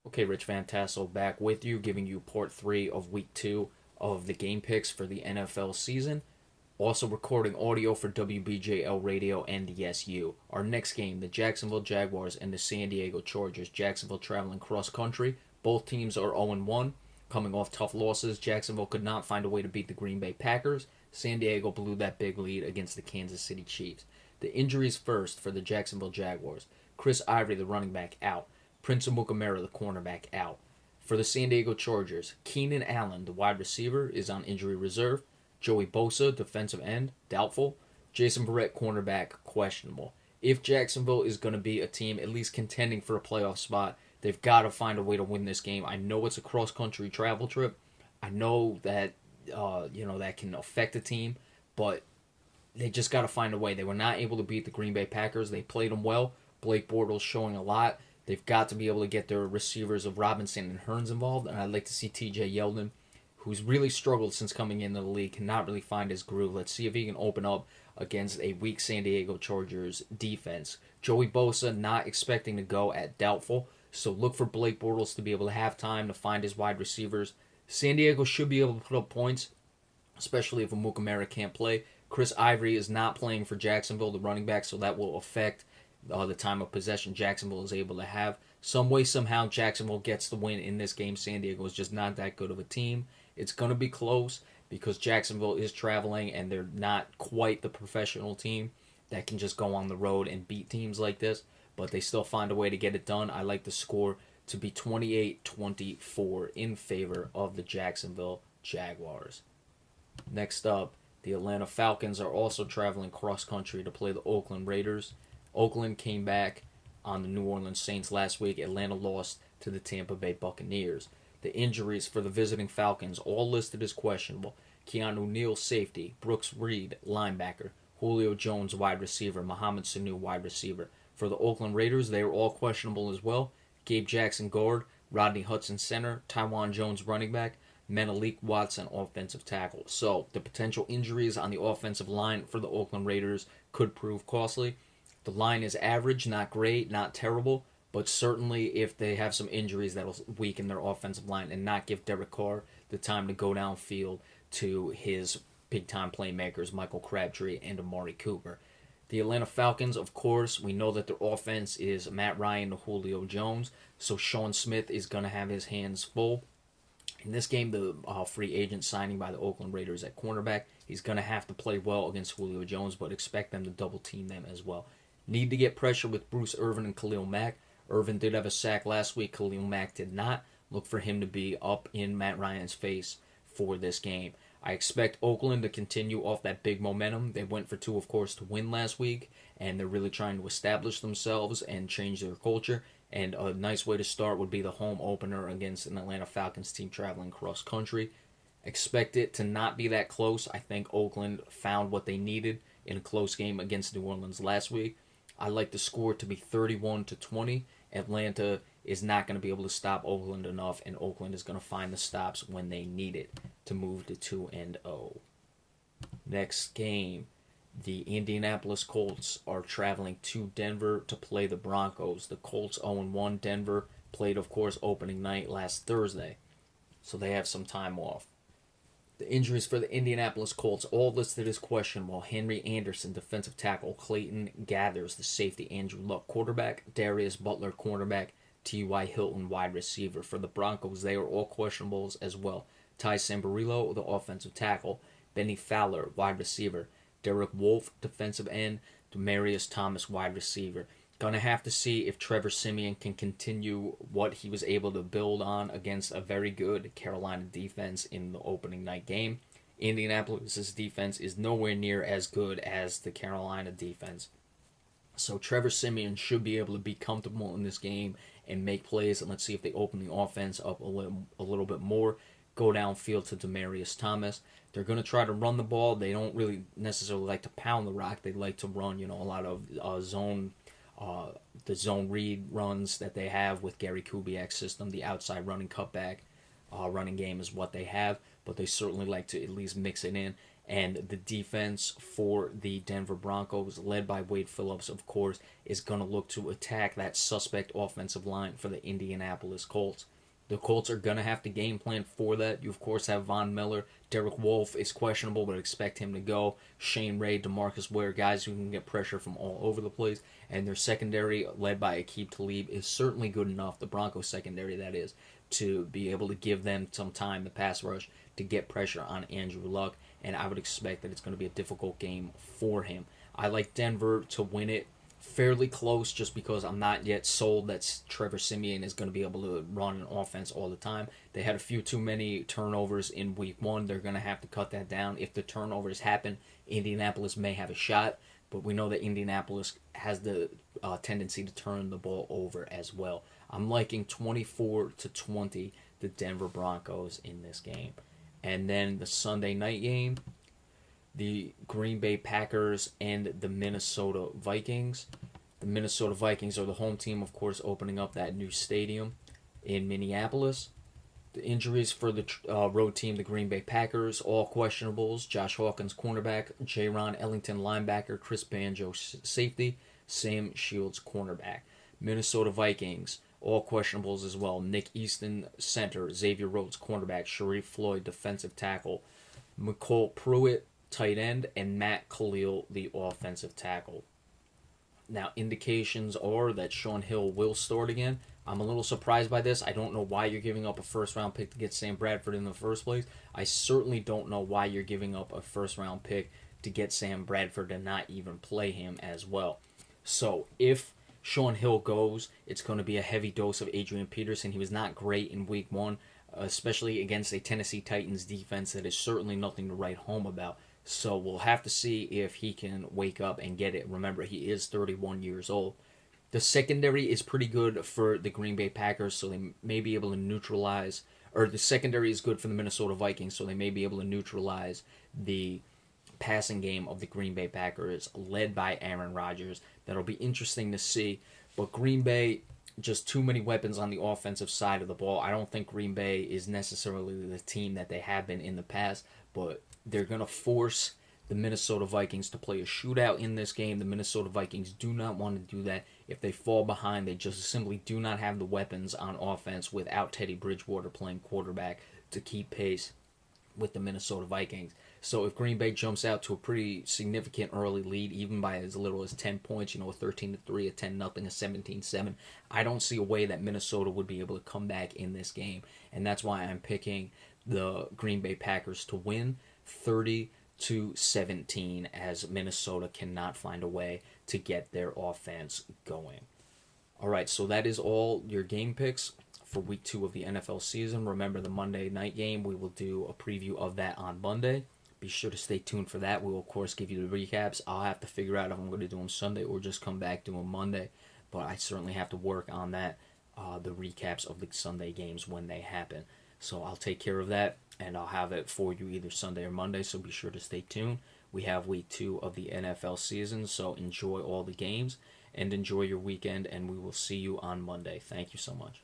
Okay, Rich Van Tassel back with you, giving you part three of week two of the game picks for the NFL season. Also recording audio for WBJL Radio and the SU. Our next game, the Jacksonville Jaguars and the San Diego Chargers. Jacksonville traveling cross country. Both teams are 0-1, coming off tough losses. Jacksonville could not find a way to beat the Green Bay Packers. San Diego blew that big lead against the Kansas City Chiefs. The injuries first for the Jacksonville Jaguars. Chris Ivory, the running back, out. Prince Amukamara, the cornerback, out. For the San Diego Chargers, Keenan Allen, the wide receiver, is on injury reserve. Joey Bosa, defensive end, doubtful. Jason Barrett, cornerback, questionable. If Jacksonville is going to be a team at least contending for a playoff spot, they've got to find a way to win this game. I know it's a cross-country travel trip. I know that that can affect a team, but they just got to find a way. They were not able to beat the Green Bay Packers. They played them well. Blake Bortles showing a lot. They've got to be able to get their receivers of Robinson and Hearns involved, and I'd like to see TJ Yeldon, who's really struggled since coming into the league, cannot really find his groove. Let's see if he can open up against a weak San Diego Chargers defense. Joey Bosa not expecting to go at doubtful, so look for Blake Bortles to be able to have time to find his wide receivers. San Diego should be able to put up points, especially if Amukamara can't play. Chris Ivory is not playing for Jacksonville, the running back, so that will affect the time of possession Jacksonville is able to have. Some way, somehow, Jacksonville gets the win in this game. San Diego is just not that good of a team. It's going to be close because Jacksonville is traveling and they're not quite the professional team that can just go on the road and beat teams like this, but they still find a way to get it done. I like the score to be 28-24 in favor of the Jacksonville Jaguars. Next up, the Atlanta Falcons are also traveling cross-country to play the Oakland Raiders. Oakland came back on the New Orleans Saints last week. Atlanta lost to the Tampa Bay Buccaneers. The injuries for the visiting Falcons all listed as questionable. Keanu Neal, safety. Brooks Reed, linebacker. Julio Jones, wide receiver. Mohamed Sanu, wide receiver. For the Oakland Raiders, they are all questionable as well. Gabe Jackson, guard. Rodney Hudson, center. Tywan Jones, running back. Menelik Watson, offensive tackle. So, the potential injuries on the offensive line for the Oakland Raiders could prove costly. The line is average, not great, not terrible, but certainly if they have some injuries, that'll weaken their offensive line and not give Derek Carr the time to go downfield to his big-time playmakers, Michael Crabtree and Amari Cooper. The Atlanta Falcons, of course, we know that their offense is Matt Ryan to Julio Jones, so Sean Smith is going to have his hands full. In this game, the free agent signing by the Oakland Raiders at cornerback, he's going to have to play well against Julio Jones, but expect them to double-team them as well. Need to get pressure with Bruce Irvin and Khalil Mack. Irvin did have a sack last week. Khalil Mack did not. Look for him to be up in Matt Ryan's face for this game. I expect Oakland to continue off that big momentum. They went for two, of course, to win last week, and they're really trying to establish themselves and change their culture. And a nice way to start would be the home opener against an Atlanta Falcons team traveling cross country. Expect it to not be that close. I think Oakland found what they needed in a close game against New Orleans last week. I like the score to be 31-20. Atlanta is not going to be able to stop Oakland enough, and Oakland is going to find the stops when they need it to move to 2-0. Next game, the Indianapolis Colts are traveling to Denver to play the Broncos. The Colts 0-1. Denver played, of course, opening night last Thursday, so they have some time off. The injuries for the Indianapolis Colts all listed as questionable. Henry Anderson, defensive tackle. Clayton Gathers, the safety. Andrew Luck, quarterback. Darius Butler, cornerback. T.Y. Hilton, wide receiver. For the Broncos, they are all questionables as well. Ty Sambarillo, the offensive tackle. Benny Fowler, wide receiver. Derek Wolfe, defensive end. Demaryius Thomas, wide receiver. Gonna have to see if Trevor Siemian can continue what he was able to build on against a very good Carolina defense in the opening night game. Indianapolis' defense is nowhere near as good as the Carolina defense. So Trevor Siemian should be able to be comfortable in this game and make plays. And let's see if they open the offense up a little bit more. Go downfield to Demaryius Thomas. They're going to try to run the ball. They don't really necessarily like to pound the rock. They like to run, a lot of the zone read runs that they have with Gary Kubiak's system. The outside running cutback running game is what they have, but they certainly like to at least mix it in. And the defense for the Denver Broncos, led by Wade Phillips, of course, is going to look to attack that suspect offensive line for the Indianapolis Colts. The Colts are going to have to game plan for that. You, of course, have Von Miller. Derek Wolfe is questionable, but expect him to go. Shane Ray, DeMarcus Ware, guys who can get pressure from all over the place. And their secondary, led by Aqib Talib, is certainly good enough, the Broncos secondary, that is, to be able to give them some time, the pass rush, to get pressure on Andrew Luck. And I would expect that it's going to be a difficult game for him. I like Denver to win it fairly close just because I'm not yet sold that Trevor Siemian is going to be able to run an offense all the time. They had a few too many turnovers in week one. They're going to have to cut that down. If the turnovers happen, Indianapolis may have a shot, but we know that Indianapolis has the tendency to turn the ball over as well. I'm liking 24-20 the Denver Broncos in this game. And then the Sunday night game, the Green Bay Packers and the Minnesota Vikings. The Minnesota Vikings are the home team, of course, opening up that new stadium in Minneapolis. The injuries for the road team, the Green Bay Packers, all questionables. Josh Hawkins, cornerback. Jaron Ellington, linebacker. Chris Banjo, safety. Sam Shields, cornerback. Minnesota Vikings, all questionables as well. Nick Easton, center. Xavier Rhodes, cornerback. Sharif Floyd, defensive tackle. McCole Pruitt, tight end, and Matt Khalil, the offensive tackle. Now, indications are that Shaun Hill will start again. I'm a little surprised by this. I don't know why you're giving up a first-round pick to get Sam Bradford in the first place. I certainly don't know why you're giving up a first-round pick to get Sam Bradford and not even play him as well. So, if Shaun Hill goes, it's going to be a heavy dose of Adrian Peterson. He was not great in week one, especially against a Tennessee Titans defense that is certainly nothing to write home about. So we'll have to see if he can wake up and get it. Remember, he is 31 years old. The secondary is pretty good for the Green Bay Packers, so they may be able to neutralize, or the secondary is good for the Minnesota Vikings, so they may be able to neutralize the passing game of the Green Bay Packers, led by Aaron Rodgers. That'll be interesting to see. But Green Bay, just too many weapons on the offensive side of the ball. I don't think Green Bay is necessarily the team that they have been in the past, but they're going to force the Minnesota Vikings to play a shootout in this game. The Minnesota Vikings do not want to do that. If they fall behind, they just simply do not have the weapons on offense without Teddy Bridgewater playing quarterback to keep pace with the Minnesota Vikings. So if Green Bay jumps out to a pretty significant early lead, even by as little as 10 points, a 13-3, a 10-0, a 17-7, I don't see a way that Minnesota would be able to come back in this game. And that's why I'm picking the Green Bay Packers to win 30-17, as Minnesota cannot find a way to get their offense going. All right, so that is all your game picks for week 2 of the NFL season. Remember the Monday night game, we will do a preview of that on Monday. Be sure to stay tuned for that. We will, of course, give you the recaps. I'll have to figure out if I'm going to do them Sunday or just come back to them Monday. But I certainly have to work on that, the recaps of the Sunday games when they happen. So I'll take care of that, and I'll have it for you either Sunday or Monday, so be sure to stay tuned. We have week 2 of the NFL season, so enjoy all the games, and enjoy your weekend, and we will see you on Monday. Thank you so much.